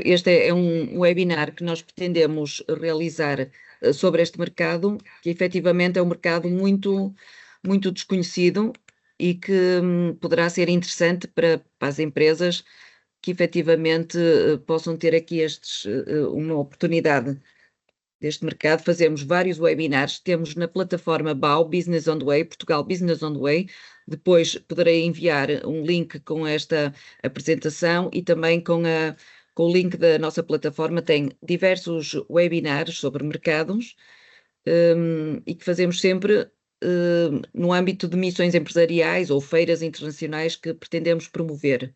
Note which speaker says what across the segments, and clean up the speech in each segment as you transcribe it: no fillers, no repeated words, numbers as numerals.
Speaker 1: este é um webinar que nós pretendemos realizar sobre este mercado, que efetivamente é um mercado muito, muito desconhecido e que poderá ser interessante para as empresas que efetivamente possam ter aqui uma oportunidade deste mercado. Fazemos vários webinars, temos na plataforma BAU, Business on the Way, Portugal Business on the Way. Depois poderei enviar um link com esta apresentação e também com o link da nossa plataforma. Tem diversos webinars sobre mercados e que fazemos sempre no âmbito de missões empresariais ou feiras internacionais que pretendemos promover.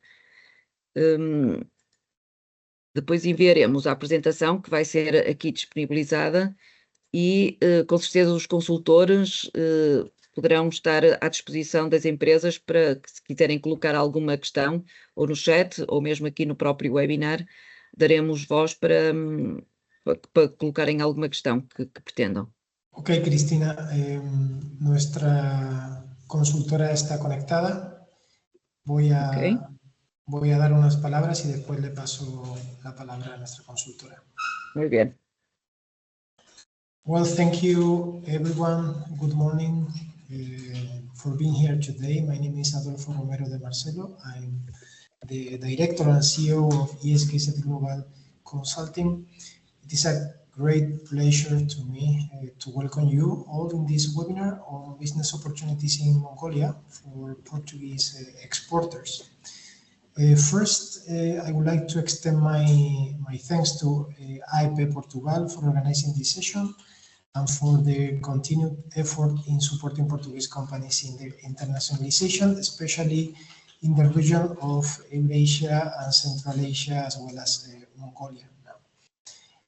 Speaker 1: Depois enviaremos a apresentação que vai ser aqui disponibilizada e com certeza os consultores poderão estar à disposição das empresas para que, se quiserem colocar alguma questão ou no chat ou mesmo aqui no próprio webinar, daremos voz para colocarem alguma questão que pretendam.
Speaker 2: Ok, Cristina, nuestra consultora está conectada. Voy a dar unas palabras y después le paso la palabra a nuestra consultora.
Speaker 1: Muy bien.
Speaker 2: Well, thank you, everyone. Good morning for being here today. My name is Adolfo Romero de Marcelo. I'm the Director and CEO of ESKZ Global Consulting. It is a great pleasure to me to welcome you all in this webinar on business opportunities in Mongolia for Portuguese exporters. First, I would like to extend my thanks to AEP Portugal for organizing this session and for their continued effort in supporting Portuguese companies in their internationalization, especially in the region of Eurasia and Central Asia, as well as Mongolia.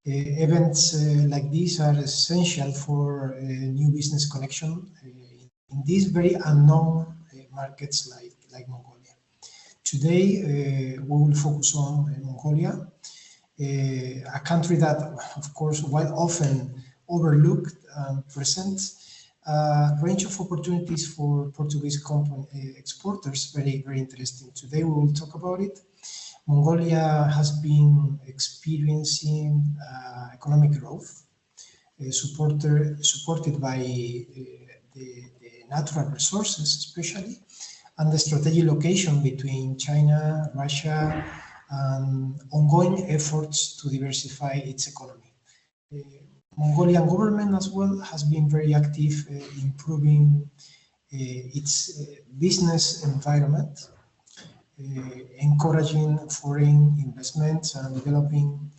Speaker 2: Events like these are essential for new business connection in these very unknown markets like Mongolia. Today, we will focus on Mongolia, a country that, of course, while often overlooked, presents a range of opportunities for Portuguese exporters, very, very interesting. Today, we will talk about it. Mongolia has been experiencing economic growth, supported by the natural resources, especially, and the strategic location between China, Russia, and ongoing efforts to diversify its economy. Mongolian government as well has been very active improving its business environment, encouraging foreign investments and developing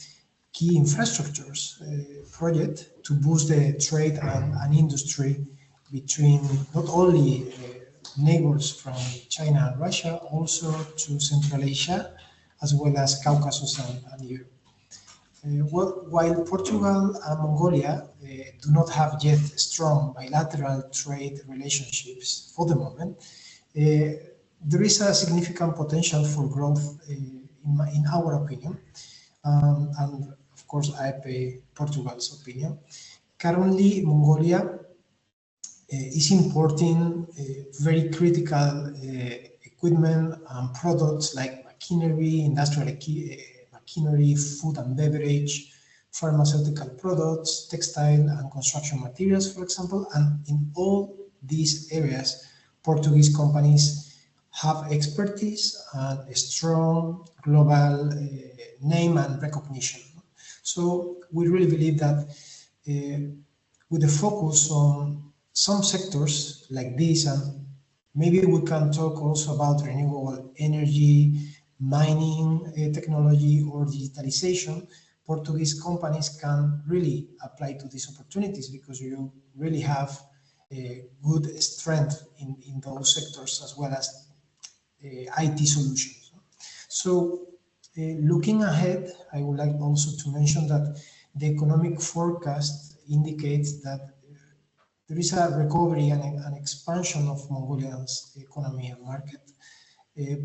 Speaker 2: key infrastructures projects to boost the trade and industry between not only neighbors from China and Russia, also to Central Asia, as well as Caucasus and Europe. While Portugal and Mongolia do not have yet strong bilateral trade relationships for the moment, there is a significant potential for growth in our opinion, and of course AEP Portugal's opinion. Currently, Mongolia is importing very critical equipment and products like machinery, industrial machinery, food and beverage, pharmaceutical products, textile and construction materials, for example. And in all these areas, Portuguese companies have expertise and a strong global name and recognition. So we really believe that with the focus on some sectors like this, and maybe we can talk also about renewable energy, mining technology, or digitalization, Portuguese companies can really apply to these opportunities because you really have a good strength in those sectors as well as IT solutions. So looking ahead, I would like also to mention that the economic forecast indicates that there is a recovery and an expansion of Mongolia's economy and market,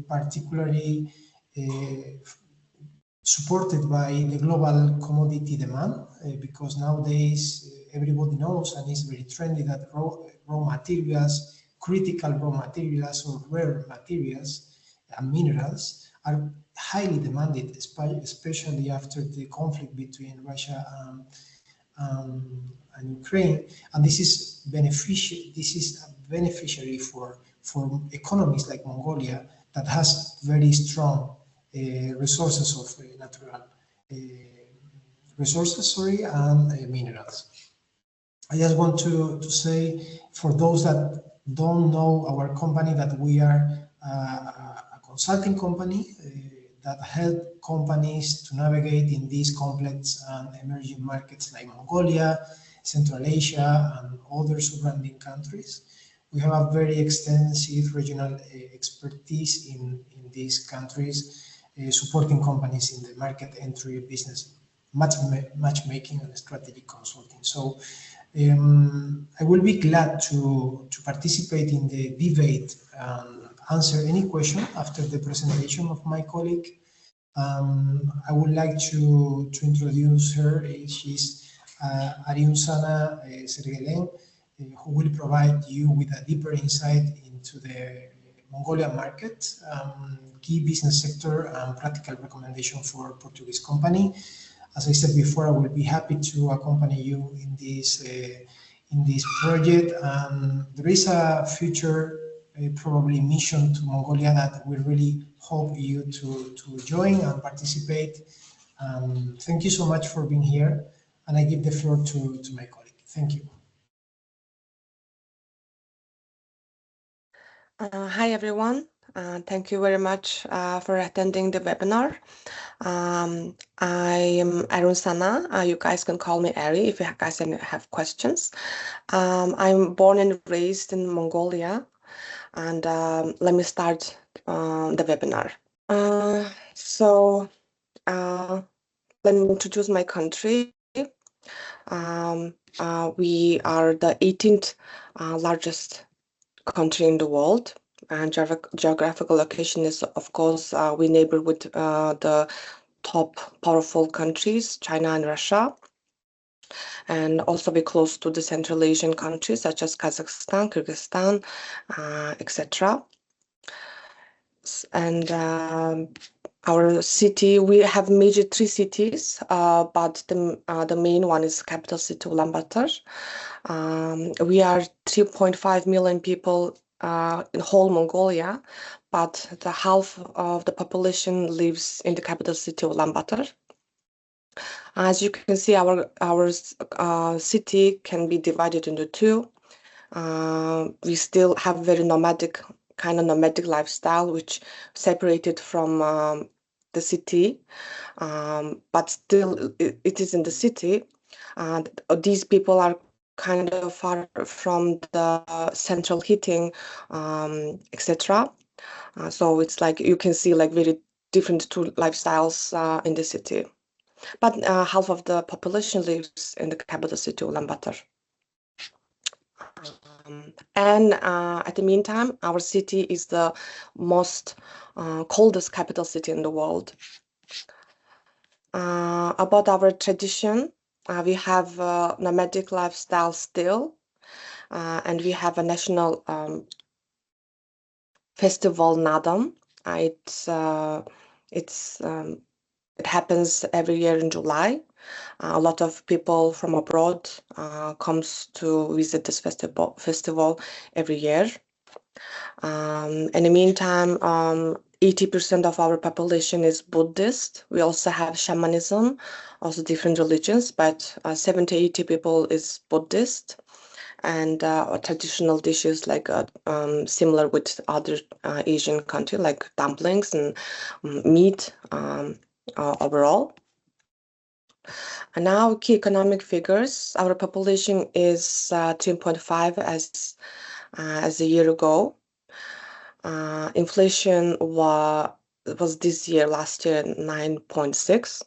Speaker 2: particularly supported by the global commodity demand, because nowadays everybody knows and is very trendy that raw materials, critical raw materials or rare materials and minerals are highly demanded, especially after the conflict between Russia and Ukraine, and this is beneficial. This is a beneficiary for economies like Mongolia that has very strong resources of natural resources, and minerals. I just want to say, for those that don't know our company, that we are a consulting company that help companies to navigate in these complex and emerging markets like Mongolia, Central Asia, and other surrounding countries. We have a very extensive regional expertise in these countries, supporting companies in the market entry, business matchmaking, and strategic consulting. So I will be glad to participate in the debate and answer any question after the presentation of my colleague. I would like to introduce her. She's Ariunsana Sergelen, who will provide you with a deeper insight into the Mongolian market, key business sector, and practical recommendation for Portuguese company. As I said before, I will be happy to accompany you in this project. There is a future probably mission to Mongolia that we really hope you to join and participate. Thank you so much for being here, and I give the floor to my colleague. Thank you.
Speaker 3: Hi everyone. Thank you very much for attending the webinar. I am Ariunsana. You guys can call me Ari if you guys have questions. I'm born and raised in Mongolia, and let me start the webinar. Let me introduce my country. We are the 18th largest country in the world, and geographical location is, of course, we neighbor with the top powerful countries, China and Russia, and also be close to the Central Asian countries such as Kazakhstan, Kyrgyzstan, etc. And our city, we have major 3 cities, but the main one is capital city Ulaanbaatar. We are 3.5 million people in whole Mongolia, but the half of the population lives in the capital city Ulaanbaatar. As you can see, our city can be divided into 2. We still have very nomadic lifestyle, which separated from the city, but still it is in the city. These people are kind of far from the central heating, etc. So it's like you can see like very different 2 lifestyles in the city. But half of the population lives in the capital city Ulaanbaatar. And at the meantime, our city is the most coldest capital city in the world. About our tradition, we have a nomadic lifestyle still, and we have a national festival Nadam. It happens every year in July. A lot of people from abroad comes to visit this festival every year. In the meantime, 80% of our population is Buddhist. We also have shamanism, also different religions, but 70-80 people is Buddhist. And traditional dishes like similar with other Asian countries, like dumplings and meat overall. And now key economic figures. Our population is 3.5 as a year ago. Inflation was last year 9.6.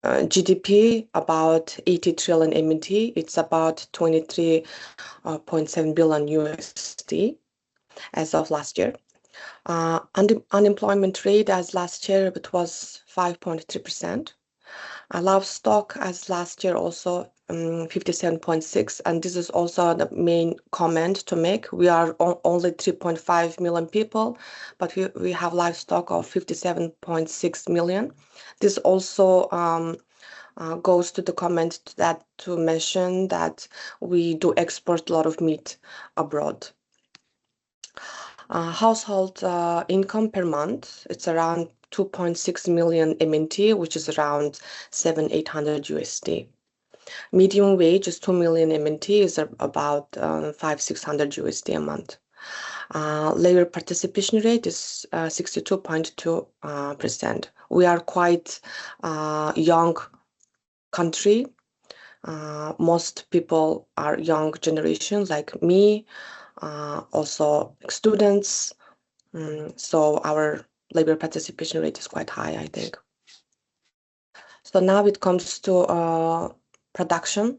Speaker 3: GDP about 80 trillion MT. It's about 23.7 billion USD as of last year. Unemployment rate as last year, it was 5.3%. Livestock as last year also 57.6, and this is also the main comment to make. We are only 3.5 million people, but we have livestock of 57.6 million. This also goes to the comment that to mention that we do export a lot of meat abroad. Household income per month, it's around 2.6 million MNT, which is around 700-800 USD. Medium wage is 2 million MNT, is about 500-600 USD a month. Labor participation rate is 62.2%. We are quite young country. Most people are young generation like me, also students. So our labor participation rate is quite high, I think. So now it comes to production.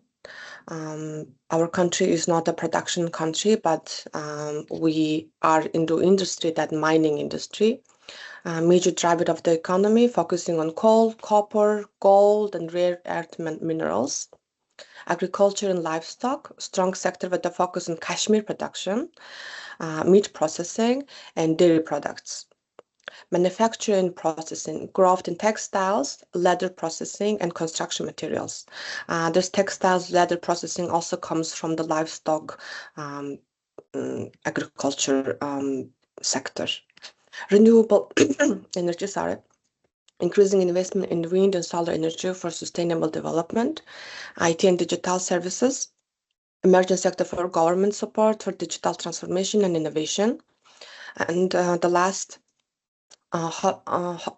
Speaker 3: Our country is not a production country, but we are into industry, that mining industry. Major driver of the economy, focusing on coal, copper, gold, and rare earth minerals. Agriculture and livestock, strong sector with a focus on cashmere production, meat processing, and dairy products. Manufacturing and processing, growth in textiles, leather processing, and construction materials. This textiles, leather processing also comes from the livestock agriculture sector. Renewable energy, increasing investment in wind and solar energy for sustainable development, IT and digital services, emerging sector for government support for digital transformation and innovation, and the last,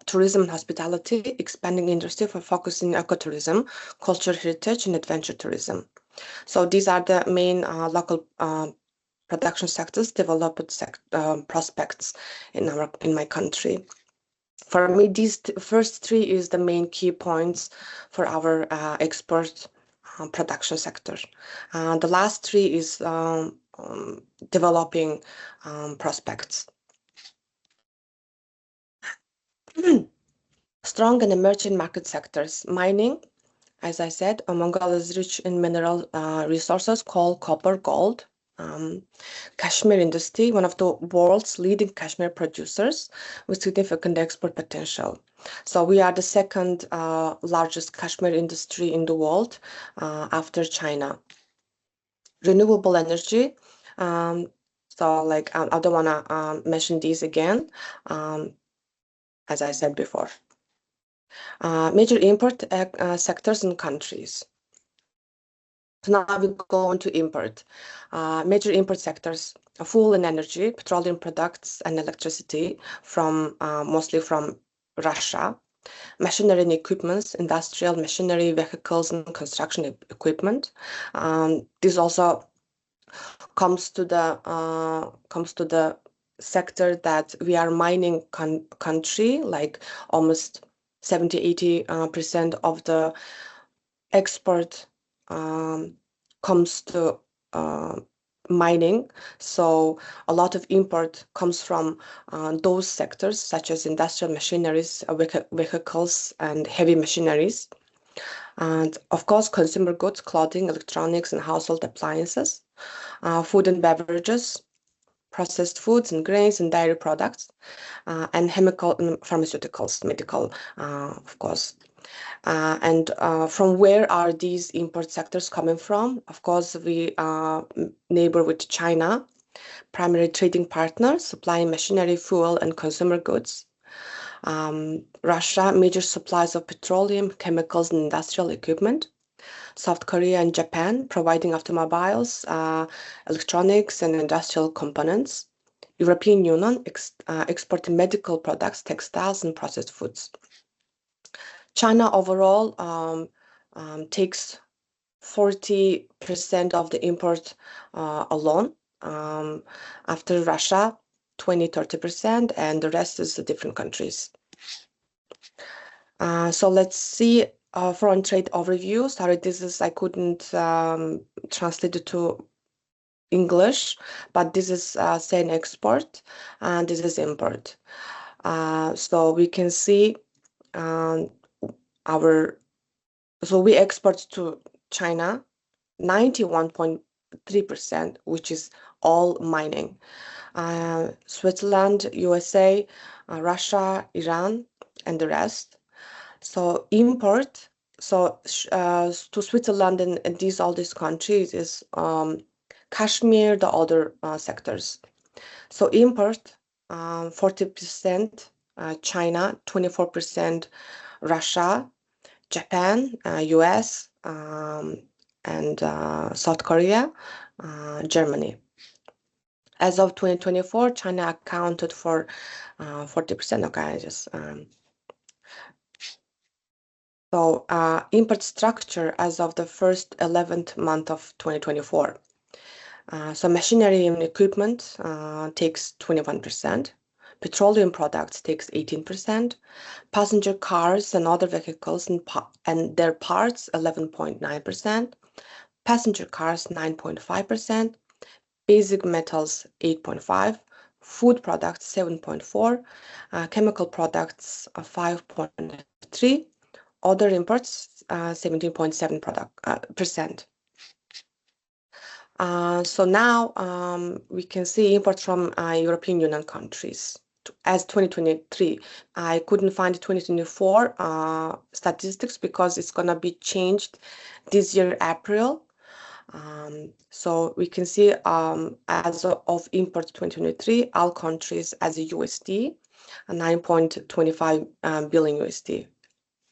Speaker 3: tourism and hospitality, expanding industry for focusing ecotourism, cultural heritage, and adventure tourism. So these are the main local production sectors, developed prospects in my country. For me, these first three is the main key points for our export production sector. The last three is developing prospects. Strong and emerging market sectors. Mining, as I said, Mongolia is rich in mineral resources, coal, copper, gold. Cashmere industry, one of the world's leading cashmere producers with significant export potential. So we are the second largest cashmere industry in the world after China. Renewable energy. So like I don't want to mention these again, as I said before. Major import sectors and countries. So now we go on to import. Major import sectors, fuel and energy, petroleum products and electricity from mostly from Russia. Machinery and equipments, industrial machinery, vehicles and construction equipment. This also comes to the sector that we are mining country, like almost 70-80% of the export comes to mining. So a lot of import comes from those sectors, such as industrial machineries, vehicles, and heavy machineries. And of course, consumer goods, clothing, electronics, and household appliances, food and beverages, processed foods and grains and dairy products, and chemical and pharmaceuticals, medical, of course. And from where are these import sectors coming from? Of course, we neighbor with China, primary trading partner, supplying machinery, fuel, and consumer goods. Russia, major supplies of petroleum, chemicals, and industrial equipment. South Korea and Japan, providing automobiles, electronics, and industrial components. European Union, exporting medical products, textiles, and processed foods. China overall takes 40% of the import alone. After Russia, 20-30%, and the rest is the different countries. So let's see foreign trade overview. Sorry, this is, I couldn't translate it to English, but this is saying export and this is import. So we can see our So we export to China 91.3%, which is all mining. Switzerland, USA, Russia, Iran, and the rest. So import, to Switzerland and all these countries is Kashmir, the other sectors. So import, 40%, China, 24%, Russia, Japan, US, and South Korea, Germany. As of 2024, China accounted for 40%. Okay, so import structure as of the first 11th month of 2024. So machinery and equipment takes 21%. Petroleum products takes 18%. Passenger cars and other vehicles and their parts 11.9%. Passenger cars 9.5%. Basic metals 8.5%. Food products 7.4%. Chemical products 5.3%. Other imports 17.7%. So now we can see imports from European Union countries. As 2023, I couldn't find 2024 statistics because it's gonna be changed this year, April. So we can see as of imports 2023, all countries as a USD, 9.25 billion USD.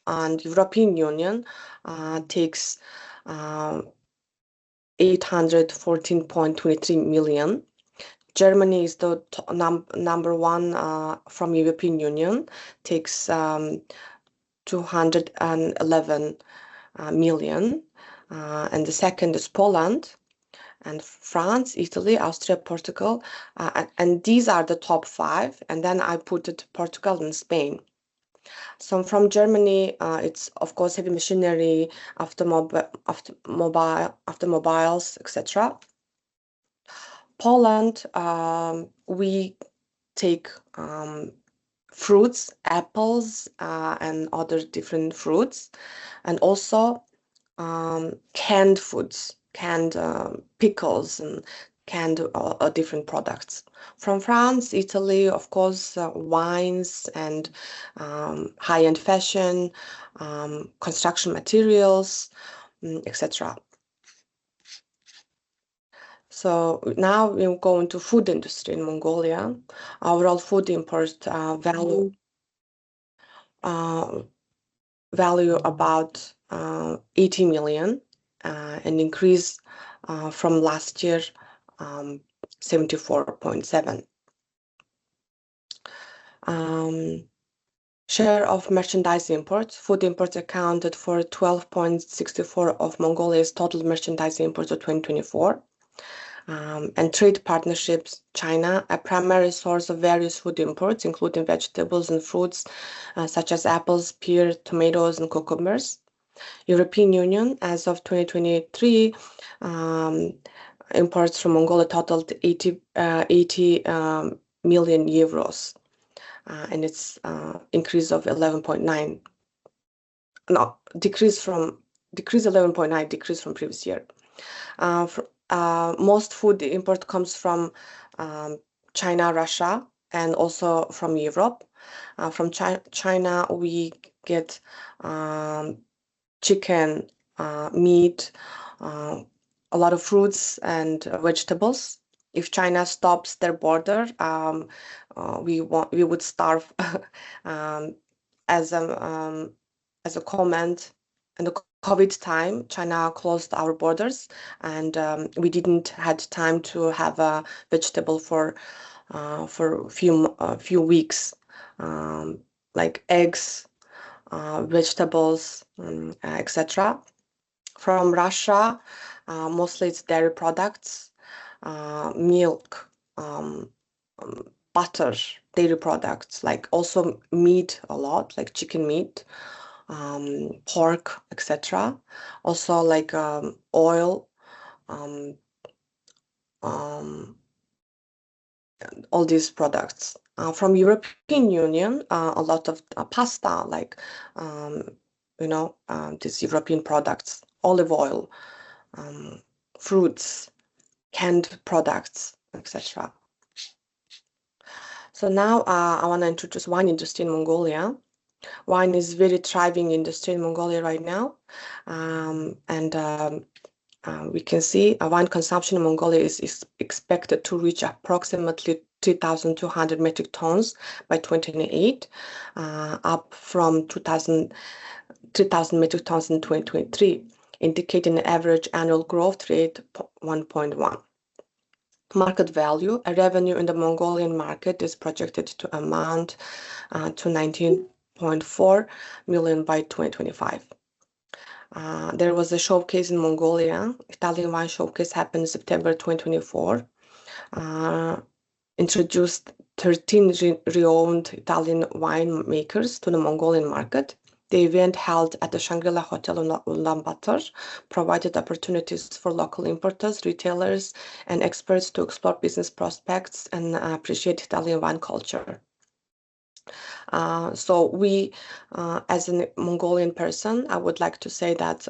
Speaker 3: And European Union takes 814.23 million. Germany is the number one from European Union, takes 211 million. And the second is Poland, and France, Italy, Austria, Portugal. And these are the top 5. And then I put it Portugal and Spain. So from Germany, it's of course heavy machinery, automobiles, etc. Poland, we take fruits, apples, and other different fruits, and also canned foods, canned pickles, and canned different products. From France, Italy, of course, wines and high-end fashion, construction materials, etc. So now we go into food industry in Mongolia. Overall food import value about 80 million, an increase from last year, 74.7. Share of merchandise imports. Food imports accounted for 12.64 of Mongolia's total merchandise imports of 2024. And trade partnerships, China, a primary source of various food imports, including vegetables and fruits, such as apples, pear, tomatoes, and cucumbers. European Union, as of 2023, imports from Mongolia totaled 80 million euros, and it's increase of 11.9. No, decrease 11.9, decrease from previous year. Most food import comes from China, Russia, and also from Europe. From China, we get chicken, meat, a lot of fruits and vegetables. If China stops their border, we would starve. As a comment, in the COVID time, China closed our borders, and we didn't had time to have a vegetable for a few weeks, like eggs, vegetables, etc. From Russia, mostly it's dairy products, milk, butter, dairy products, like also meat a lot, like chicken meat, pork, etc. Also like oil, all these products. From European Union, a lot of pasta, like these European products, olive oil, fruits, canned products, etc. So now I want to introduce wine industry in Mongolia. Wine is very thriving industry in Mongolia right now, we can see wine consumption in Mongolia is expected to reach approximately 3,200 metric tons by 2028, up from 3,000 metric tons in 2023, indicating an average annual growth rate 1.1. Market value, a revenue in the Mongolian market is projected to amount to 19.4 million by 2025. There was a showcase in Mongolia. Italian wine showcase happened in September 2024. Introduced 13 renowned Italian winemakers to the Mongolian market. The event held at the Shangri-La Hotel in Ulaanbaatar provided opportunities for local importers, retailers, and experts to explore business prospects and appreciate Italian wine culture. So we, as a Mongolian person, I would like to say that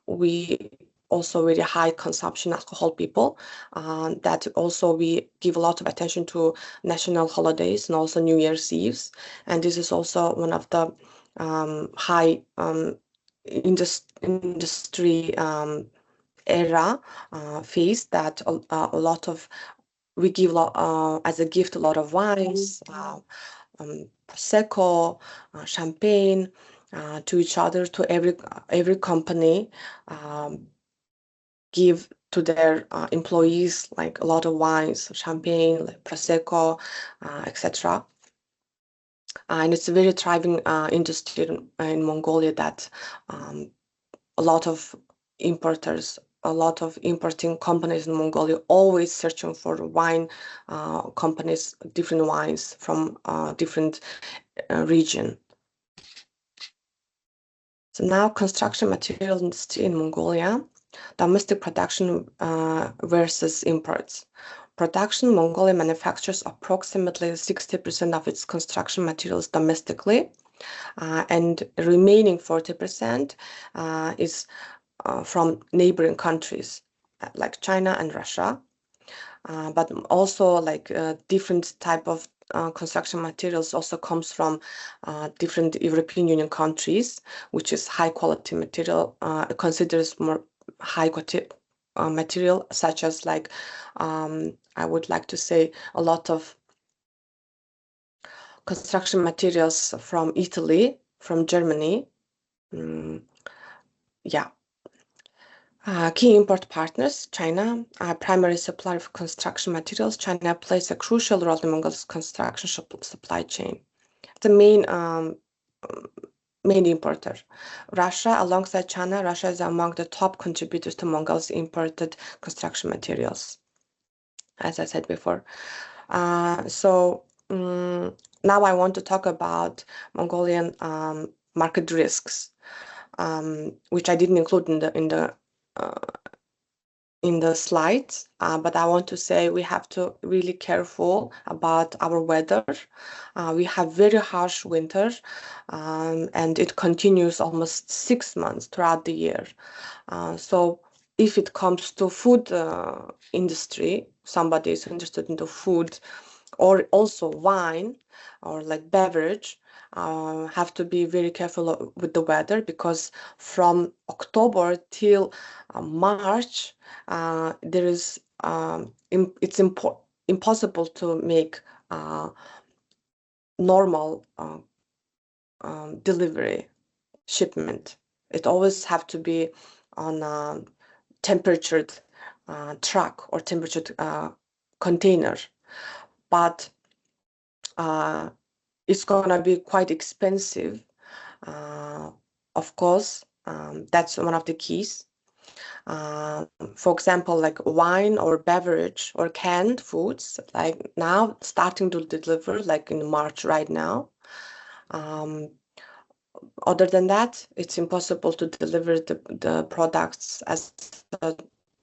Speaker 3: we also very high consumption alcohol people, that also we give a lot of attention to national holidays and also New Year's Eves. And this is also one of the high industry era phase that a lot of, we give as a gift a lot of wines, Prosecco, champagne to each other, to every company, give to their employees like a lot of wines, champagne, like Prosecco, etc. And it's a very thriving industry in Mongolia that a lot of importers, a lot of importing companies in Mongolia always searching for wine companies, different wines from different region. So now construction material industry in Mongolia, domestic production versus imports. Production, Mongolia manufactures approximately 60% of its construction materials domestically, and remaining 40% is from neighboring countries like China and Russia, but also like different type of construction materials also comes from different European Union countries, which is high quality material, considers more high quality material, such as like I would like to say a lot of construction materials from Italy, from Germany. Key import partners, China, primary supplier of construction materials. China plays a crucial role in Mongolia's construction supply chain. The main importer. Russia, alongside China, Russia is among the top contributors to Mongolia's imported construction materials, as I said before. So now I want to talk about Mongolian market risks, which I didn't include in the slides, but I want to say we have to really careful about our weather. We have very harsh winter, and it continues almost 6 months throughout the year. So if it comes to food industry, somebody is interested in the food or also wine or like beverage, have to be very careful with the weather, because from October till March, there is it's impossible to make normal delivery shipment. It always have to be on a temperatured truck or temperatured container, but it's gonna be quite expensive. Of course, that's one of the keys. For example, like wine or beverage or canned foods, like now starting to deliver like in March right now. Other than that, it's impossible to deliver the products as a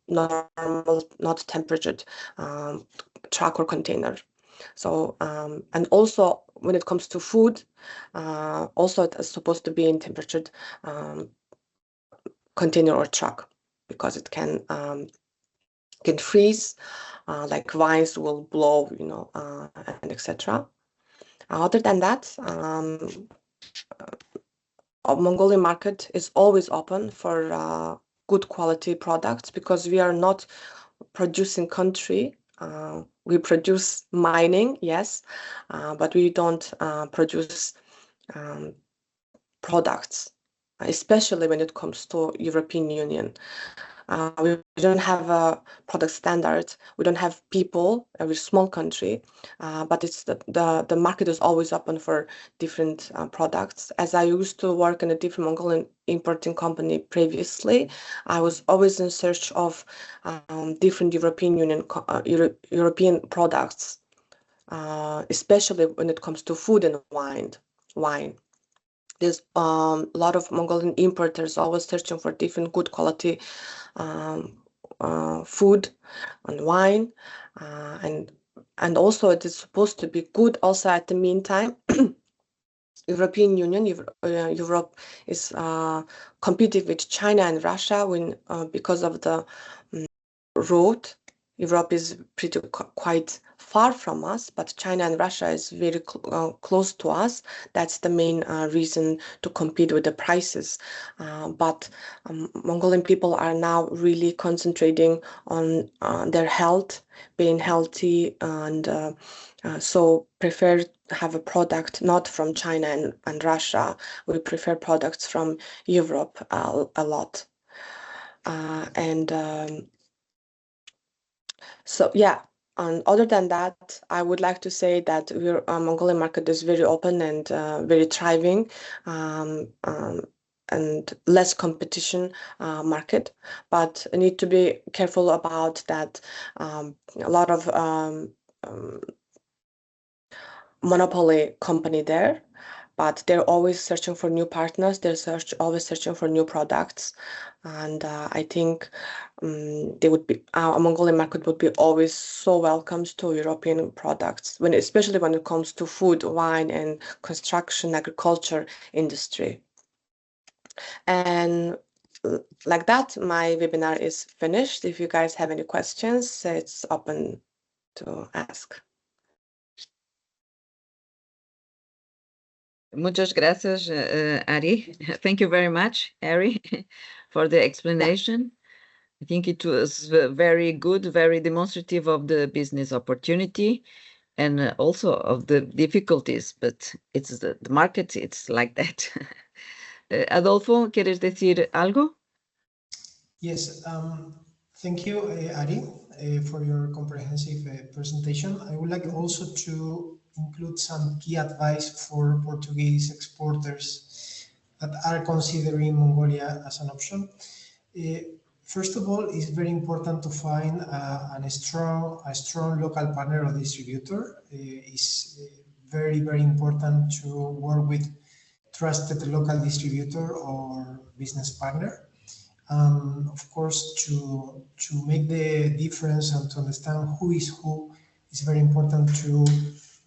Speaker 3: normal, not temperatured truck or container. So and also when it comes to food, also it is supposed to be in temperatured container or truck, because it can freeze, like vines will blow, and etc. Other than that, our Mongolian market is always open for good quality products, because we are not producing country. We produce mining, yes, but we don't produce products, especially when it comes to European Union. We don't have a product standard. We don't have people. We're a small country, but it's the market is always open for different products. As I used to work in a different Mongolian importing company previously, I was always in search of different European Union European products, especially when it comes to food and wine. There's a lot of Mongolian importers always searching for different good quality food and wine, and also it is supposed to be good. Also, at the meantime, European Union, Europe is competing with China and Russia because of the road. Europe is quite far from us, but China and Russia is very close to us. That's the main reason to compete with the prices. But Mongolian people are now really concentrating on their health, being healthy, and so prefer to have a product not from China and Russia. We prefer products from Europe a lot. So yeah, and other than that, I would like to say that Mongolian market is very open and very thriving, and less competition market. But I need to be careful about that. A lot of monopoly company there, but they're always searching for new partners. They're always searching for new products, and I think they would be our Mongolian market would be always so welcomed to European products, especially when it comes to food, wine, and construction, agriculture industry. And like that, my webinar is finished. If you guys have any questions, it's open to ask.
Speaker 1: Muchas gracias, Ari. Thank you very much, Ari, for the explanation. I think it was very good, very demonstrative of the business opportunity and also of the difficulties, but it's the market, it's like that. Adolfo, ¿quieres decir algo?
Speaker 2: Yes, thank you, Ari, for your comprehensive presentation. I would like also to include some key advice for Portuguese exporters that are considering Mongolia as an option. First of all, it's very important to find a strong local partner or distributor. It's very, very important to work with trusted local distributor or business partner. Of course, to make the difference and to understand who is who, it's very important to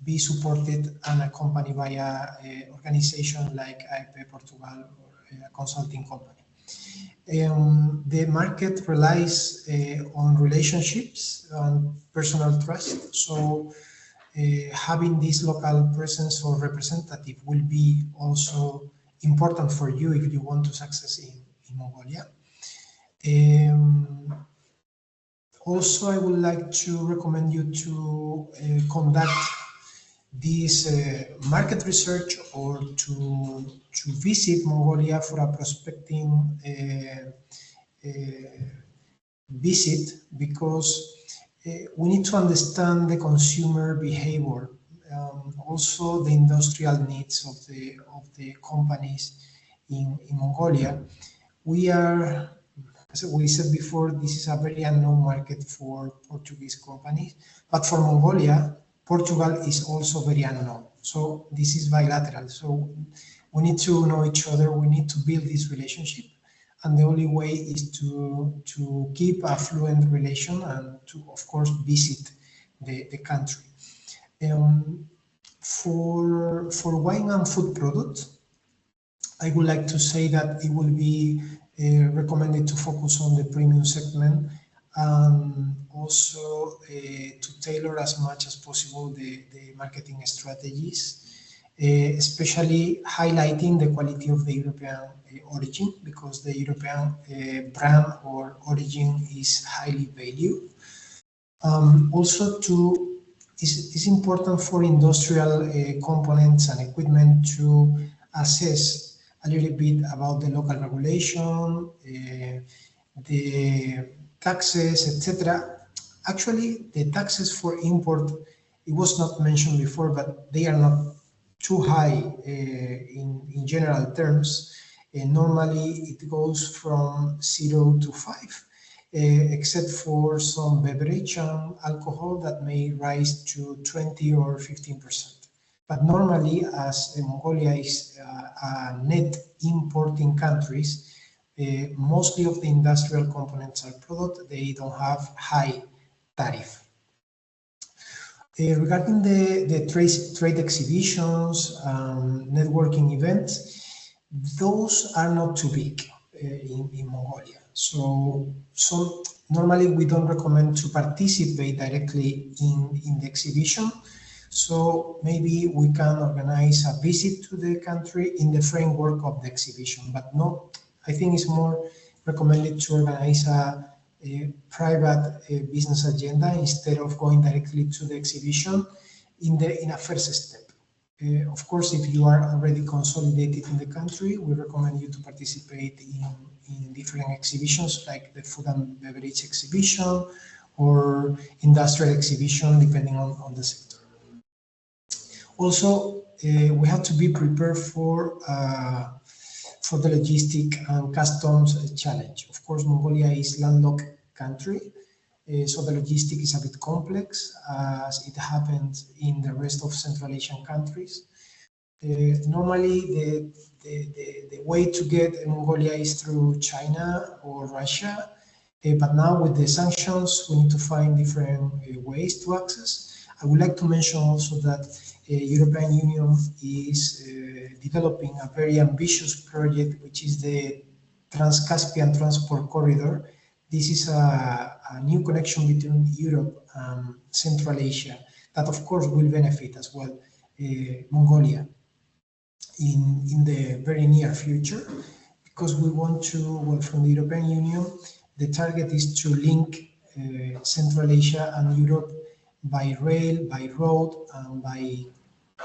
Speaker 2: be supported and accompanied by an organization like AIP Portugal or a consulting company. The market relies on relationships and personal trust. So having this local presence or representative will be also important for you if you want to succeed in Mongolia. Also, I would like to recommend you to conduct this market research or to visit Mongolia for a prospecting visit, because we need to understand the consumer behavior, also the industrial needs of the companies in Mongolia. We are, as we said before, this is a very unknown market for Portuguese companies, but for Mongolia, Portugal is also very unknown. So this is bilateral. So we need to know each other. We need to build this relationship. And the only way is to keep a fluent relation and to, of course, visit the country. For wine and food products, I would like to say that it will be recommended to focus on the premium segment and also to tailor as much as possible the marketing strategies, especially highlighting the quality of the European origin, because the European brand or origin is highly valued. Also, it's important for industrial components and equipment to assess a little bit about the local regulation, the taxes, etc. Actually, the taxes for import, it was not mentioned before, but they are not too high in general terms. Normally, it goes from 0 to 5. Except for some beverage and alcohol that may rise to 20 or 15%. But normally, as Mongolia is a net importing countries, mostly of the industrial components are product, they don't have high tariff. Regarding the trade exhibitions, networking events, those are not too big in Mongolia. So normally we don't recommend to participate directly in the exhibition. So maybe we can organize a visit to the country in the framework of the exhibition, but no, I think it's more recommended to organize a private business agenda instead of going directly to the exhibition in a first step. Of course, if you are already consolidated in the country, we recommend you to participate in different exhibitions like the food and beverage exhibition or industrial exhibition, depending on the sector. Also, we have to be prepared for the logistic and customs challenge. Of course, Mongolia is landlocked country, so the logistic is a bit complex as it happens in the rest of Central Asian countries. Normally, the way to get Mongolia is through China or Russia, but now with the sanctions, we need to find different ways to access. I would like to mention also that European Union is developing a very ambitious project, which is the Trans-Caspian Transport Corridor. This is a new connection between Europe and Central Asia that, of course, will benefit as well Mongolia in the very near future, because we want to, well, from the European Union, the target is to link Central Asia and Europe by rail, by road, and by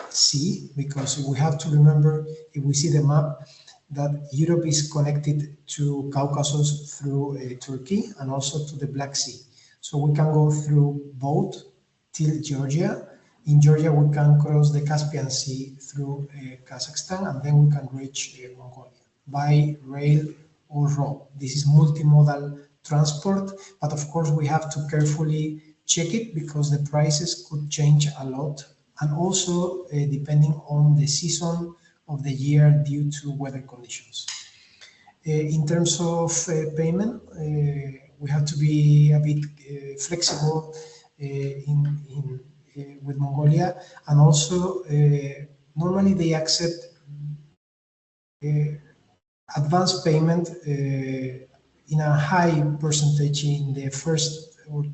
Speaker 2: sea, because we have to remember, if we see the map, that Europe is connected to Caucasus through Turkey and also to the Black Sea. So we can go through boat till Georgia. In Georgia, we can cross the Caspian Sea through Kazakhstan, and then we can reach Mongolia by rail or road. This is multimodal transport, but of course we have to carefully check it because the prices could change a lot, and also depending on the season of the year due to weather conditions. In terms of payment, we have to be a bit flexible with Mongolia, and also normally they accept advance payment in a high percentage in the first or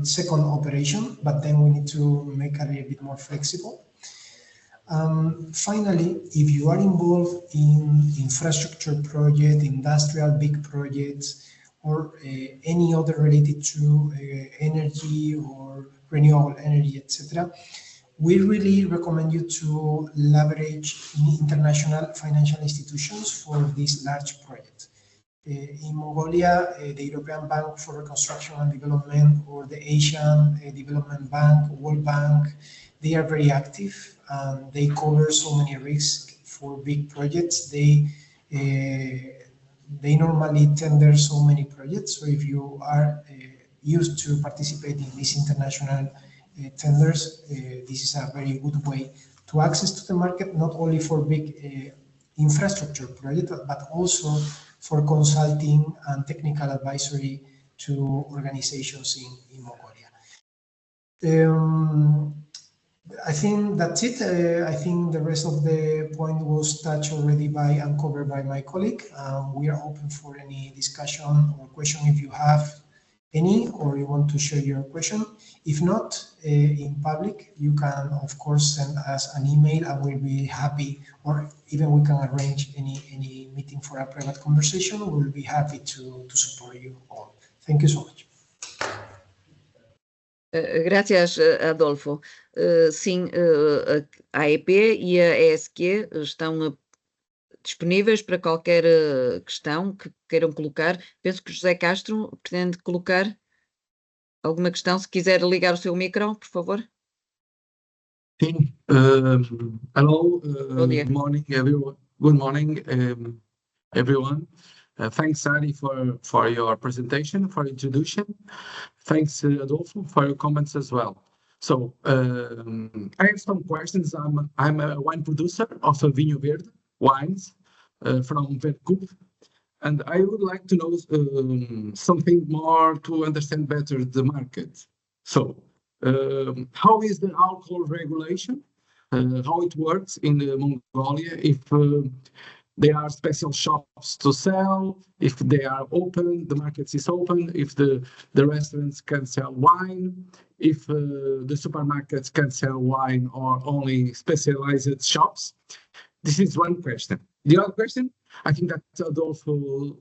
Speaker 2: second operation, but then we need to make a little bit more flexible. Finally, if you are involved in infrastructure project, industrial big projects, or any other related to energy or renewable energy, etc., we really recommend you to leverage international financial institutions for these large projects. In Mongolia, the European Bank for Reconstruction and Development or the Asian Development Bank, World Bank, they are very active and they cover so many risks for big projects. They normally tender so many projects. So if you are used to participate in these international tenders, this is a very good way to access to the market, not only for big infrastructure projects, but also for consulting and technical advisory to organizations in Mongolia. I think that's it. I think the rest of the point was touched already by and covered by my colleague. We are open for any discussion or question if you have any, or you want to share your question. If not, in public, you can, of course, send us an email and we'll be happy, or even we can arrange any meeting for a private conversation. We'll be happy to support you all. Thank you so much.
Speaker 1: Graças, Adolfo. Sim, a AEP e a ESQ estão disponíveis para qualquer questão que queiram colocar. Penso que José Castro pretende colocar alguma questão. Se quiser ligar o seu micro, por favor.
Speaker 4: Sim. Hello.
Speaker 1: Bom dia.
Speaker 4: Good morning, everyone. Good morning, everyone. Thanks, Sari, for your presentation, for introduction. Thanks, Adolfo, for your comments as well. So I have some questions. I'm a wine producer of Vinho Verde wines from Vercoop, and I would like to know something more to understand better the market. So how is the alcohol regulation? How it works in Mongolia? If there are special shops to sell, if they are open, the market is open, if the restaurants can sell wine, if the supermarkets can sell wine or only specialized shops. This is one question. The other question, I think that Adolfo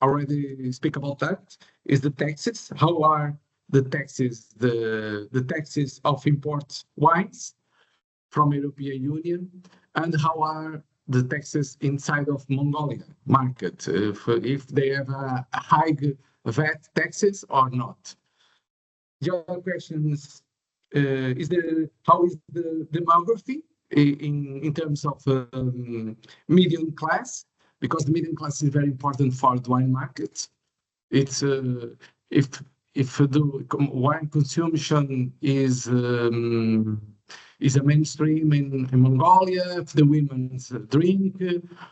Speaker 4: already speak about that, is the taxes. How are the taxes, the taxes of import wines from European Union, and how are the taxes inside of Mongolia market, if they have a high VAT taxes or not. The other question is how is the demography in terms of medium class, because the medium class is very important for the wine market. It's if the wine consumption is a mainstream in Mongolia, if the women drink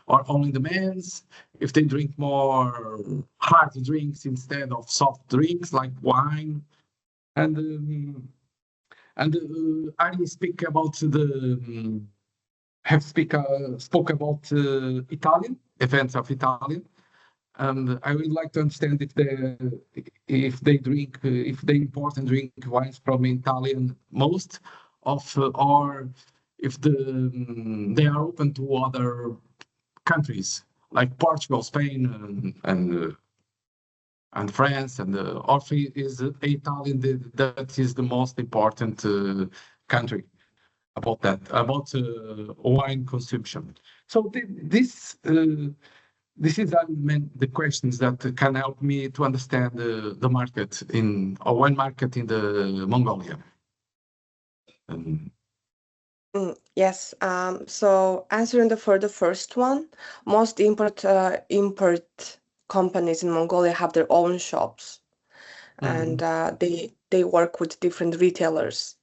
Speaker 4: or only the men's, if they drink more hard drinks instead of soft drinks like wine, and I speak about spoke about Italian events of Italian, and I would like to understand if they import and drink wines from Italian most of, or if they are open to other countries like Portugal, Spain, and France, and or is Italian that is the most important country about wine consumption. So this is the questions that can help me to understand the market wine market in the Mongolia.
Speaker 3: Yes. So answering for the first one, most import companies in Mongolia have their own shops, and they work with different retailers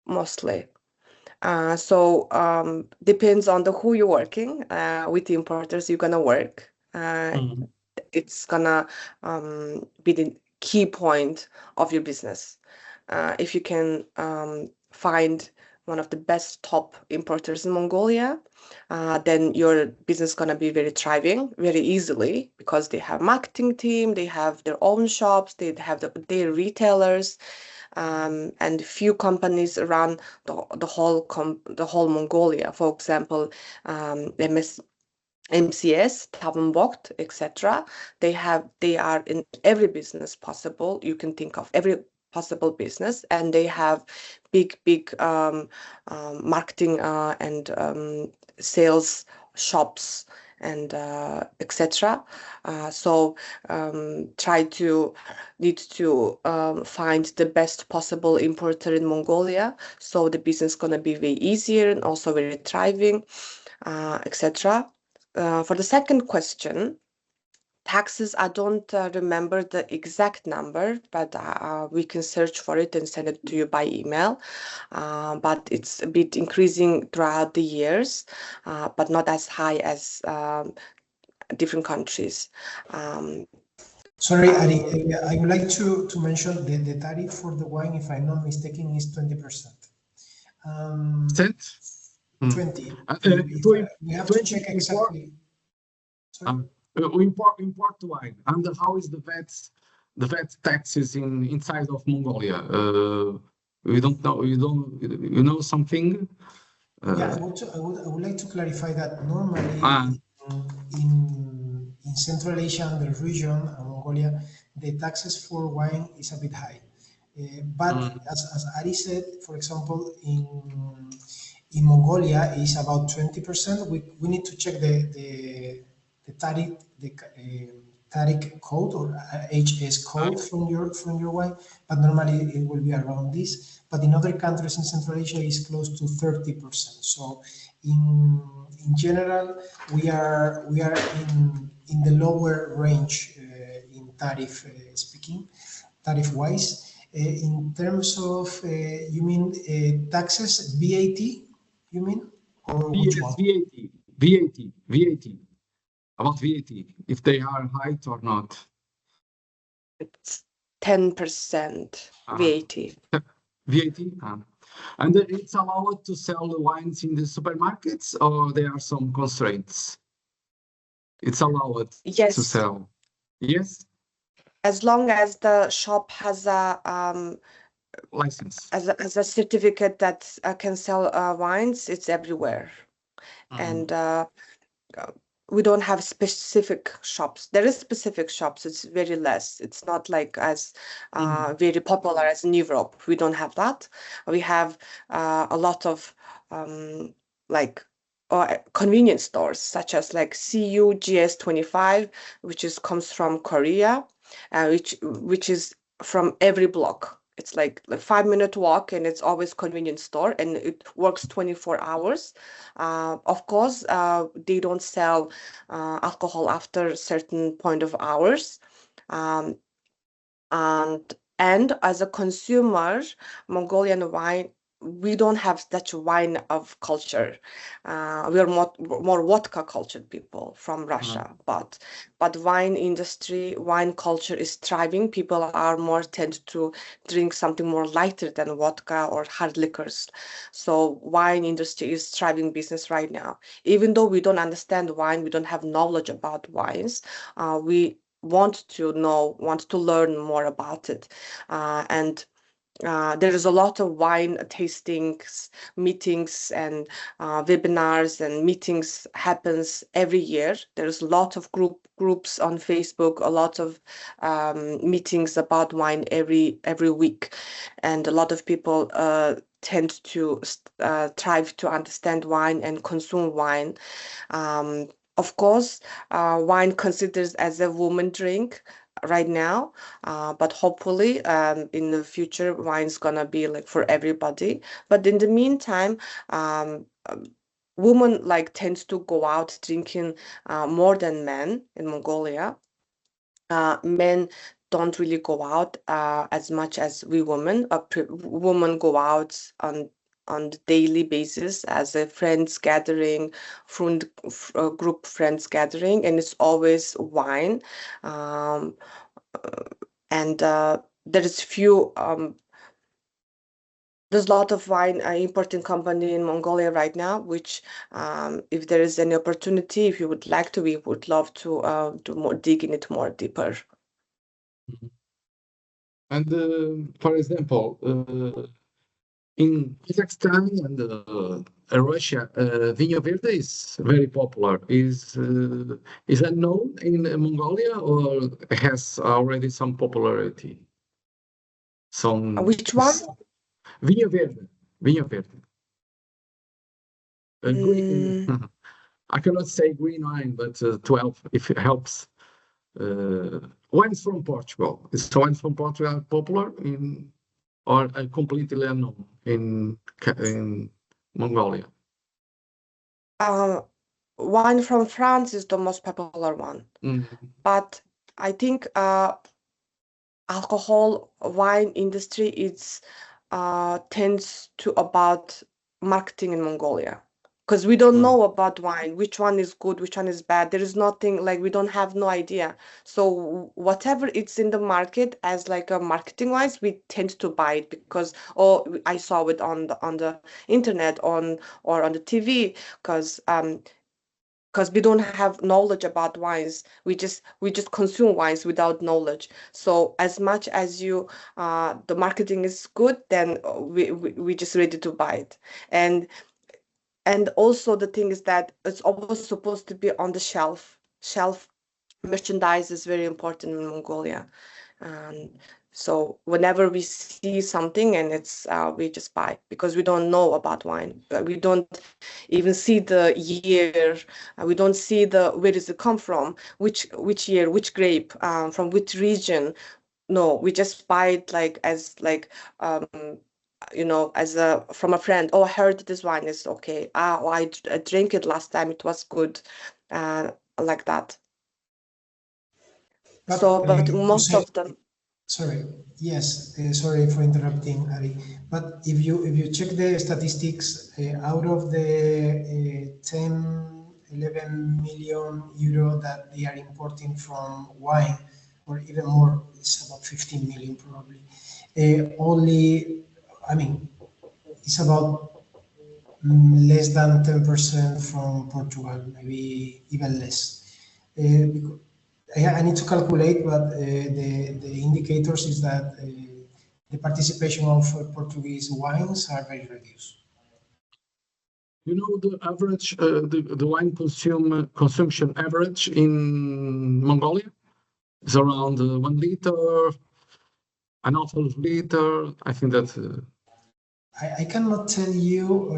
Speaker 3: mostly. So depends on who you're working with. The importers you're gonna work. It's gonna be the key point of your business. If you can find one of the best top importers in Mongolia, then your business is gonna be very thriving very easily, because they have marketing team, they have their own shops, they have their retailers, and few companies run the whole Mongolia. For example, MCS, Tavenvogt, etc. They are in every business possible. You can think of every possible business, and they have big marketing and sales shops and etc. So need to find the best possible importer in Mongolia, so the business gonna be very easier and also very thriving, etc. For the second question, taxes, I don't remember the exact number, but we can search for it and send it to you by email. But it's a bit increasing throughout the years, but not as high as different countries.
Speaker 2: Sorry, Ari, I would like to mention the tariff for the wine, if I'm not mistaken, is 20%.
Speaker 4: Cent?
Speaker 2: 20. We have to
Speaker 4: 20
Speaker 2: check
Speaker 4: import,
Speaker 2: exactly. Sorry?
Speaker 4: we import wine. And how is the VAT taxes inside of Mongolia? We don't know. You know something?
Speaker 2: Yeah, I would like to clarify that normally in Central Asia and the region, Mongolia, the taxes for wine is a bit high. But as Ari said, for example, in Mongolia is about 20%. We need to check the tariff code or HS code from your wine, but normally it will be around this. But in other countries in Central Asia, is close to 30%. So in general, we are in the lower range in tariff tariff wise. In terms of you mean taxes, VAT? You mean, or which one?
Speaker 4: VAT. About VAT, if they are high or not.
Speaker 3: It's 10% VAT.
Speaker 4: VAT? And it's allowed to sell the wines in the supermarkets, or there are some constraints? It's allowed
Speaker 3: Yes.
Speaker 4: to sell. Yes?
Speaker 3: As long as the shop has a
Speaker 4: license.
Speaker 3: As a certificate that can sell wines, it's everywhere. And we don't have specific shops. There is specific shops. It's very less. It's not like as very popular as in Europe. We don't have that. We have a lot of like convenience stores, such as like CUGS25, which comes from Korea, which is from every block. It's like a 5-minute walk, and it's always convenience store, and it works 24 hours. Of course, they don't sell alcohol after a certain point of hours. And as a consumer, Mongolian wine, we don't have such wine of culture. We are more vodka cultured people from Russia, but wine industry, wine culture is thriving. People are more tend to drink something more lighter than vodka or hard liquors. So wine industry is thriving business right now. Even though we don't understand wine, we don't have knowledge about wines, we want to learn more about it. And there is a lot of wine tastings, meetings, and webinars and meetings happens every year. There's a lot of groups on Facebook, a lot of meetings about wine every week, and a lot of people tend to strive to understand wine and consume wine. Of course, wine considers as a woman drink right now, but hopefully in the future wine's gonna be like for everybody. But in the meantime, women like tends to go out drinking more than men in Mongolia. Men don't really go out as much as we women. Women go out on the daily basis as a friends gathering, group friends gathering, and it's always wine. And there is there's a lot of wine importing company in Mongolia right now, which if there is any opportunity, if you would like to, we would love to dig in it more deeper.
Speaker 4: And for example, in Kazakhstan and Russia, Vinho Verde is very popular. Is that known in Mongolia, or has already some popularity?
Speaker 3: Which one?
Speaker 4: Vinho Verde. Vinho Verde. Green, I cannot say green wine, but 12 if it helps. Wines from Portugal. Is wines from Portugal popular or completely unknown in Mongolia?
Speaker 3: Wine from France is the most popular one. But I think alcohol wine industry tends to about marketing in Mongolia, because we don't know about wine, which one is good, which one is bad. There is nothing, like, we don't have no idea. So whatever it's in the market as like a marketing wise, we tend to buy it because, oh, I saw it on the internet, or on the TV, because we don't have knowledge about wines. We just consume wines without knowledge. So as much as the marketing is good, then we just ready to buy it. And also the thing is that it's always supposed to be on the shelf. Merchandise is very important in Mongolia. So whenever we see something and it's we just buy, because we don't know about wine. But we don't even see the year. We don't see where does it come from, which year, which grape, from which region. No, we just buy it like as like from a friend. Oh, I heard this wine is okay. I drank it last time. It was good, like that. But most of them.
Speaker 2: Sorry. Yes. Sorry for interrupting, Ari. But if you check the statistics, out of the 11 million euro that they are importing from wine, or even more, it's about 15 million probably. It's about less than 10% from Portugal, maybe even less. Because I need to calculate, but the indicators is that the participation of Portuguese wines are very reduced.
Speaker 4: You know the average, the wine consumption average in Mongolia is around 1 liter, an half liter. I think that.
Speaker 2: I cannot tell you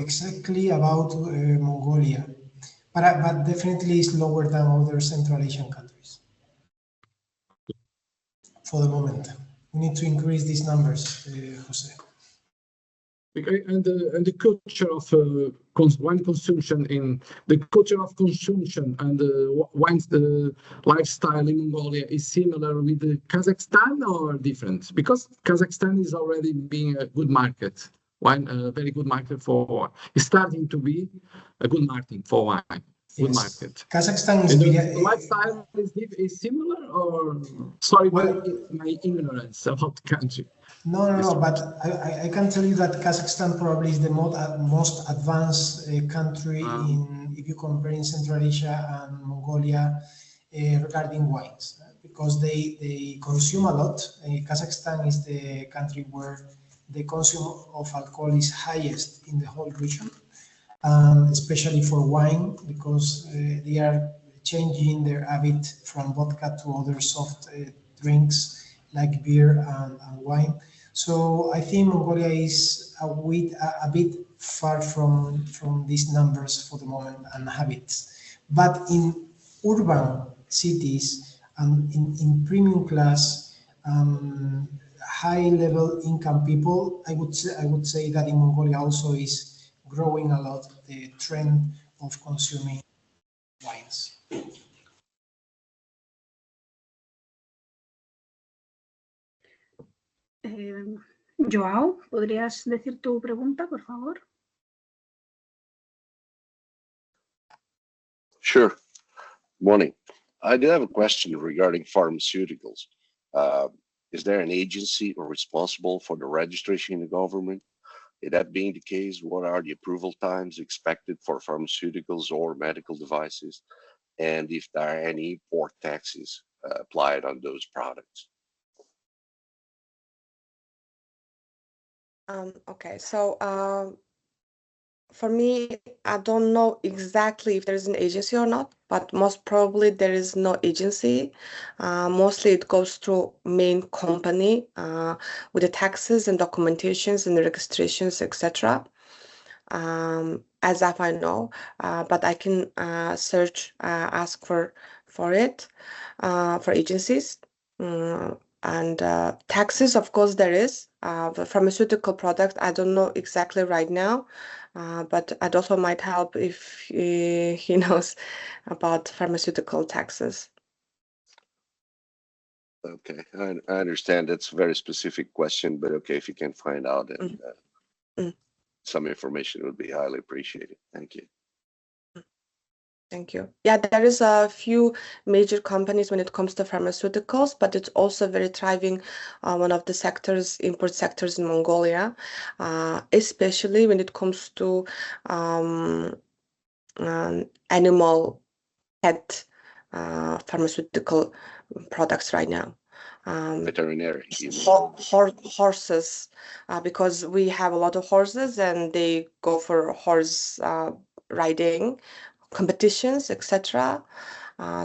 Speaker 2: exactly about Mongolia, but definitely it's lower than other Central Asian countries. For the moment, we need to increase these numbers, Jose.
Speaker 4: And the culture of wine consumption and the wine lifestyle in Mongolia is similar with Kazakhstan or different? Because Kazakhstan is already being a good market, a very good market for wine. It's starting to be a good market for wine. Good market.
Speaker 2: Kazakhstan is
Speaker 4: the lifestyle is similar, or sorry, my ignorance about the country.
Speaker 2: No, but I can tell you that Kazakhstan probably is the most advanced country if you compare in Central Asia and Mongolia regarding wines, because they consume a lot. Kazakhstan is the country where the consumption of alcohol is highest in the whole region, especially for wine, because they are changing their habit from vodka to other soft drinks like beer and wine. So I think Mongolia is a bit far from these numbers for the moment and habits. But in urban cities and in premium class, high level income people, I would say that in Mongolia also is growing a lot the trend of consuming wines.
Speaker 5: Joao, ¿podrías decir tu pregunta, por favor?
Speaker 6: Sure. Morning. I do have a question regarding pharmaceuticals. Is there an agency responsible for the registration in the government? If that being the case, what are the approval times expected for pharmaceuticals or medical devices? And if there are any import taxes applied on those products?
Speaker 3: Okay, so for me, I don't know exactly if there is an agency or not, but most probably there is no agency. Mostly it goes through main company with the taxes and documentations and the registrations, etc. As if I know, but I can ask for it for agencies. And taxes, of course, there is. The pharmaceutical product, I don't know exactly right now, but Adolfo might help if he knows about pharmaceutical taxes.
Speaker 6: Okay, I understand that's a very specific question, but okay, if you can find out, and some information would be highly appreciated. Thank you.
Speaker 3: Thank you. Yeah, there is a few major companies when it comes to pharmaceuticals, but it's also very thriving, one of the sectors, import sectors in Mongolia, especially when it comes to animal pet pharmaceutical products right now.
Speaker 6: Veterinary.
Speaker 3: Horses, because we have a lot of horses and they go for horse riding competitions, etc.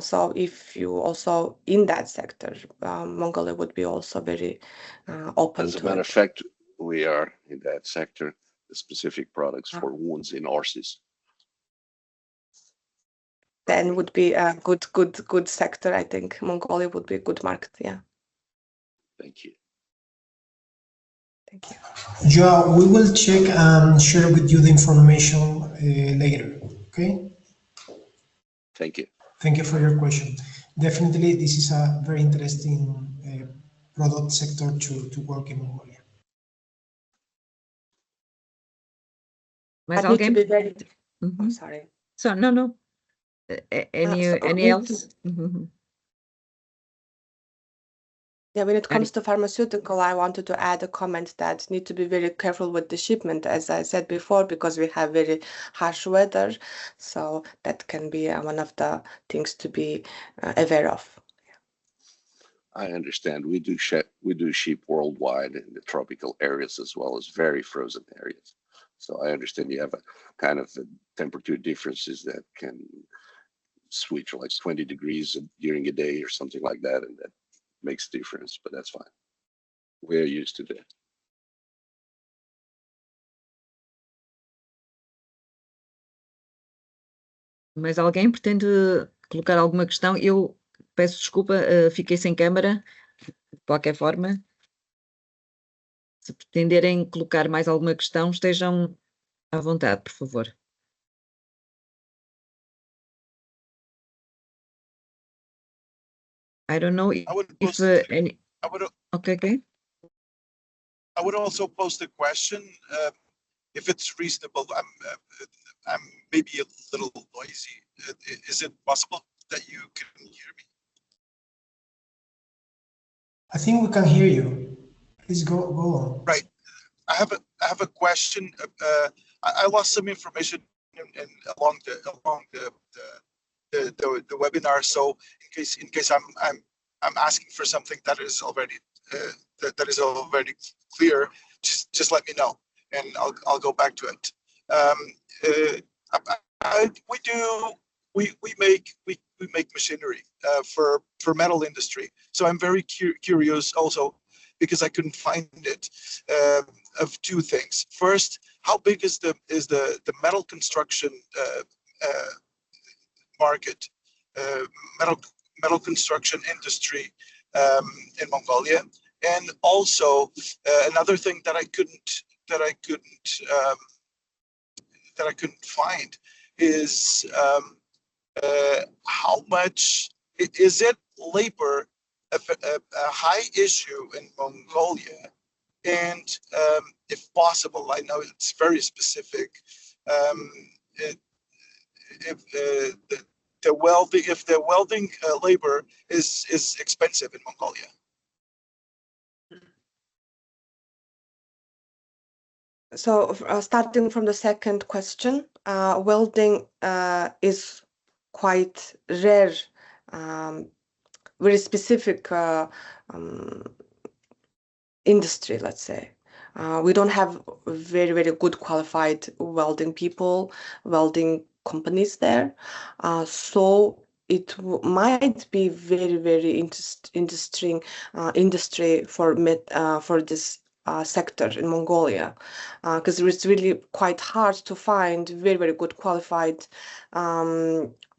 Speaker 3: So if you also in that sector, Mongolia would be also very open
Speaker 6: As a
Speaker 3: to
Speaker 6: matter
Speaker 3: it.
Speaker 6: of fact, we are in that sector, the specific products for wounds in horses.
Speaker 3: Then would be a good sector. I think Mongolia would be a good market. Yeah.
Speaker 6: Thank you.
Speaker 3: Thank you.
Speaker 2: Joao, we will check and share with you the information later. Okay.
Speaker 6: Thank you.
Speaker 2: Thank you for your question. Definitely, this is a very interesting product sector to work in Mongolia.
Speaker 1: Mais
Speaker 3: I need to
Speaker 1: alguém?
Speaker 3: be very.
Speaker 1: Mhm.
Speaker 3: Sorry.
Speaker 1: So, no. Any else?
Speaker 3: Yeah, when it comes to pharmaceutical, I wanted to add a comment that need to be very careful with the shipment, as I said before, because we have very harsh weather. So that can be one of the things to be aware of.
Speaker 6: I understand. We do ship worldwide in the tropical areas as well as very frozen areas. So I understand you have a kind of temperature differences that can switch like 20 degrees during a day or something like that, and that makes a difference, but that's fine. We're used to that.
Speaker 1: Mais alguém pretende colocar alguma questão? Eu peço desculpa, fiquei sem câmara, de qualquer forma. Se pretenderem colocar mais alguma questão, estejam à vontade, por favor. I don't know if any... Okay.
Speaker 7: I would also pose the question, if it's reasonable. I'm maybe a little noisy. Is it possible that you can hear me?
Speaker 2: I think we can hear you. Please go on.
Speaker 7: Right. I have a question. I lost some information along the webinar. So in case I'm asking for something that is already clear, just let me know, and I'll go back to it. We make machinery for metal industry. So I'm very curious also, because I couldn't find it, of two things. First, how big is the metal construction market, metal construction industry in Mongolia? And also another thing that I couldn't find is how much is it labor a high issue in Mongolia, and if possible, I know it's very specific, if the welding labor is expensive in Mongolia.
Speaker 3: So starting from the second question, welding is quite rare, very specific industry, let's say. We don't have very, very good qualified welding people, welding companies there. So it might be very, very interesting industry for this sector in Mongolia, because it's really quite hard to find very, very good qualified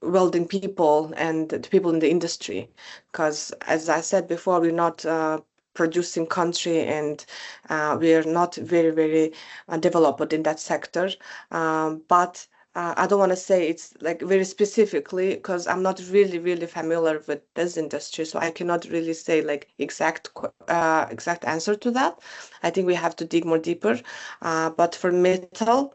Speaker 3: welding people and the people in the industry. Because as I said before, we're not producing country, and we are not very, very developed in that sector. But I don't want to say it's like very specifically because I'm not really familiar with this industry, so I cannot really say like exact answer to that. I think we have to dig more deeper. But for metal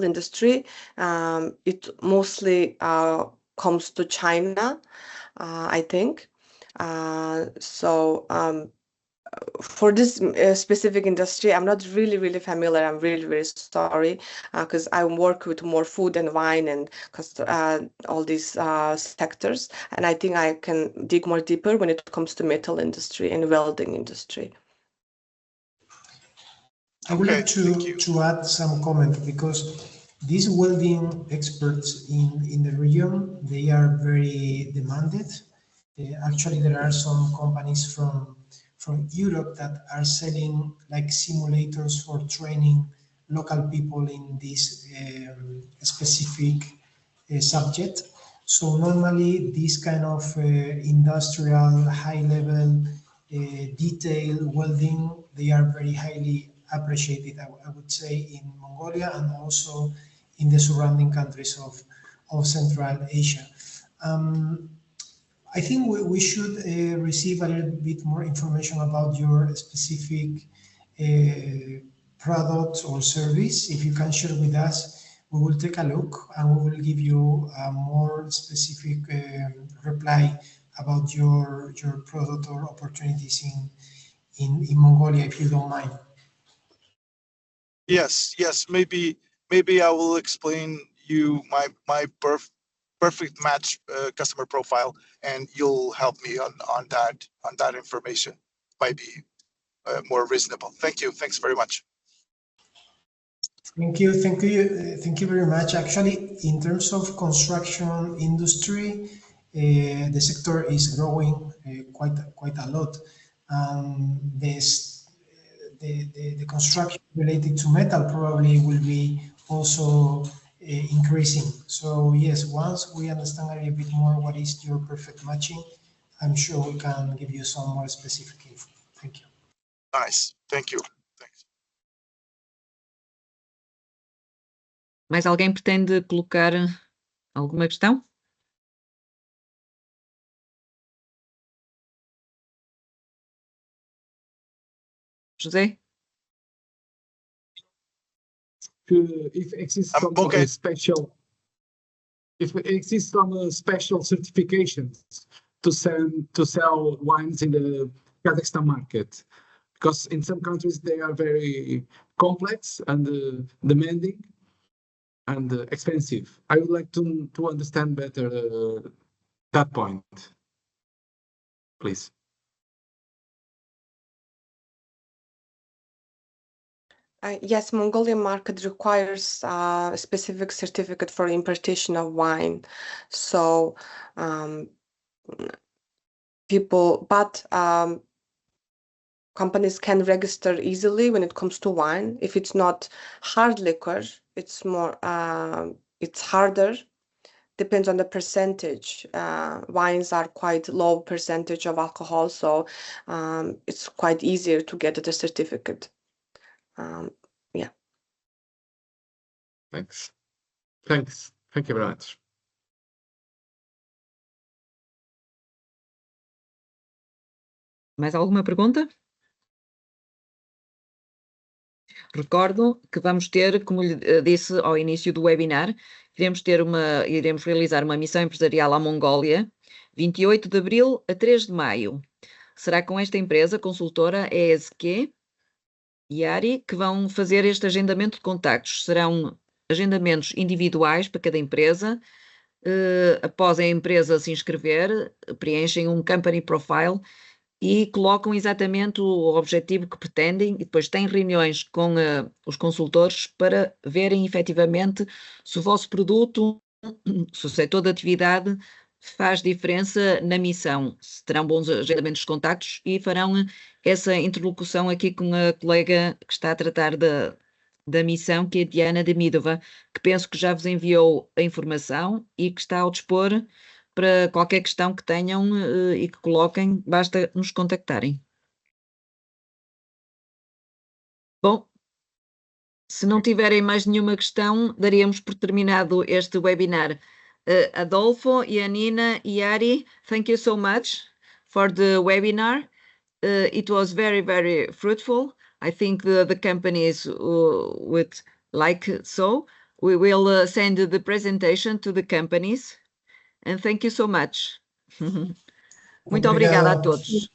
Speaker 3: industry, it mostly comes to China, I think. For this specific industry, I'm not really familiar. I'm really sorry because I work with more food and wine and all these sectors, and I think I can dig more deeper when it comes to metal industry and welding industry.
Speaker 2: I would like to add some comment because these welding experts in the region, they are very demanded. Actually, there are some companies from Europe that are selling like simulators for training local people in this specific subject. So normally this kind of industrial high level detail welding, they are very highly appreciated, I would say, in Mongolia and also in the surrounding countries of Central Asia. I think we should receive a little bit more information about your specific product or service. If you can share with us, we will take a look and we will give you a more specific reply about your product or opportunities in Mongolia, if you don't mind.
Speaker 7: Yes. Maybe I will explain you my perfect match customer profile, and you'll help me on that information. Might be more reasonable. Thank you. Thanks very much.
Speaker 2: Thank you very much. Actually, in terms of construction industry, the sector is growing quite a lot. The construction related to metal probably will be also increasing. So yes, once we understand a little bit more what is your perfect matching, I'm sure we can give you some more specific info. Thank you.
Speaker 7: Nice. Thank you. Thanks.
Speaker 1: Mais alguém pretende colocar alguma questão? José?
Speaker 4: If it exists some special certifications to sell wines in the Kazakhstan market, because in some countries they are very complex and demanding and expensive. I would like to understand better that point, please.
Speaker 3: Yes, Mongolian market requires a specific certificate for importation of wine. So companies can register easily when it comes to wine. If it's not hard liquor, it's harder. Depends on the percentage. Wines are quite low percentage of alcohol, so it's quite easier to get the certificate. Yeah.
Speaker 4: Thanks. Thank you very much.
Speaker 1: Mais alguma pergunta? Recordo que vamos ter, como lhe disse ao início do webinar, iremos realizar uma missão empresarial à Mongólia, 28 de abril a 3 de maio. Será com esta empresa consultora ESQ e ARI que vão fazer este agendamento de contactos. Serão agendamentos individuais para cada empresa. Após a empresa se inscrever, preenchem um company profile e colocam exatamente o objetivo que pretendem e depois têm reuniões com os consultores para verem efetivamente se o vosso produto, se o setor de atividade faz diferença na missão, se terão bons agendamentos de contactos e farão essa interlocução aqui com a colega que está a tratar da missão, que é a Diana Demidova, que penso que já vos enviou a informação e que está ao dispor para qualquer questão que tenham e que coloquem, basta nos contactarem. Bom, Se não tiverem mais nenhuma questão, daríamos por terminado este webinar. Adolfo, Janina, Yari, thank you so much for the webinar. It was very, very fruitful. I think the companies would like so. We will send the presentation to the companies. And thank you so much. Muito obrigada a todos.